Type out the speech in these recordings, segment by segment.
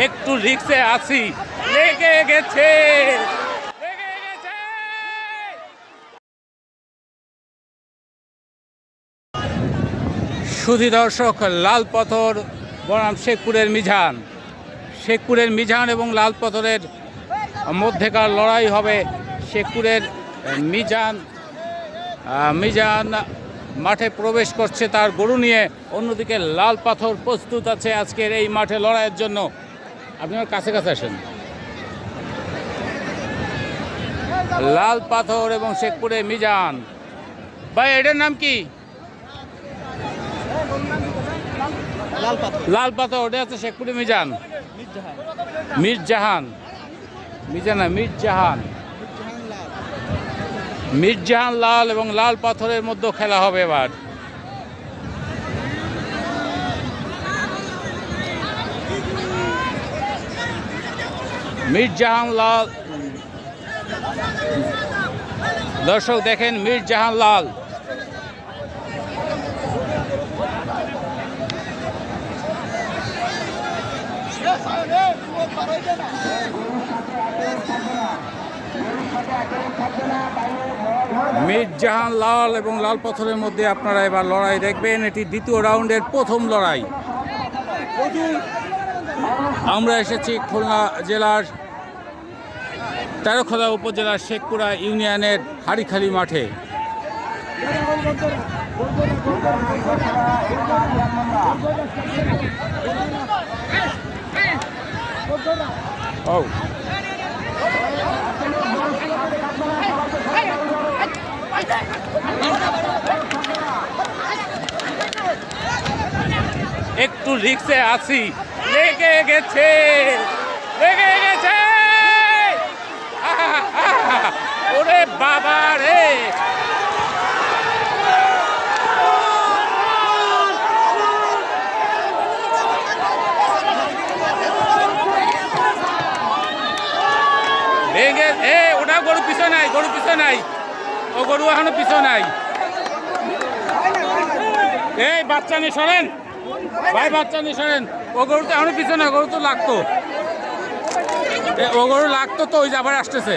একটু রিক্সে আছি, লেগে গেছে। সুধী দর্শক, লাল পাথর বনাম শেখপুরের মিজান এবং লাল পাথরের মধ্যেকার লড়াই হবে। শেখপুরের মিজান মাঠে প্রবেশ করছে তার গরু নিয়ে, অন্যদিকে লাল পাথর প্রস্তুত আছে আজকের এই মাঠে লড়াইয়ের জন্য। আপনার কাছে আসেন। লাল পাথর এবং শেখপুরের মিজান। ভাই, এটার নাম কি? লাল পাথর। ওটা হচ্ছে শেখপুরের মির্জাহান লাল এবং লাল পাথরের মধ্যে খেলা হবে এবার। মির্জাহান লাল, দর্শক দেখেন, মির্জাহান লাল। মির্জাহান লাল এবং লাল পাথরের মধ্যে আপনারা এবার লড়াই দেখবেন। এটি দ্বিতীয় রাউন্ডের প্রথম লড়াই। আমরা এসেছি খুলনা জেলার তেরোখোলা উপজেলার শেখপুরা ইউনিয়নের হাড়িখালি মাঠে। একটু রিক্সে আছি, লেগে গেছে। ওরে বাবা রে, ওটা গরু পিছনে নাই, ও গরু এখনো পিছনে নাই। এই বাচ্চা নিয়ে সরেন ভাই, ও গরু তো এখনো পিছনে, গরু তো লাগতো, তো ওই যাবার আসতেছে।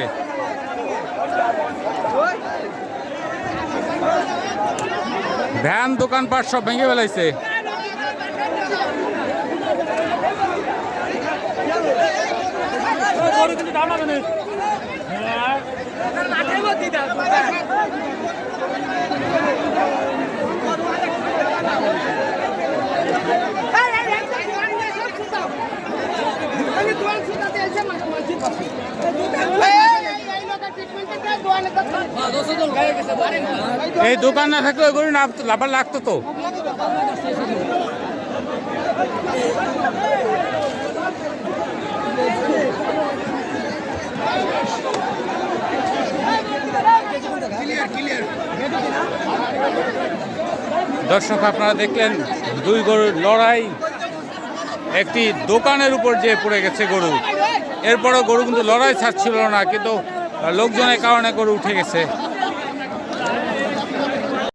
ভ্যান দোকানপাট সব ভেঙে ফেলাইছে। এই দোকান না থাকলে ওই গরু লাভার লাগতো তো। দর্শক, আপনারা দেখলেন দুই গরুর লড়াই। একটি দোকানের উপর যে পড়ে গেছে গরু, এরপরও গরু কিন্তু লড়াই ছাড়ছিল না, কিন্তু লোকজনের কারণে গরু উঠে গেছে।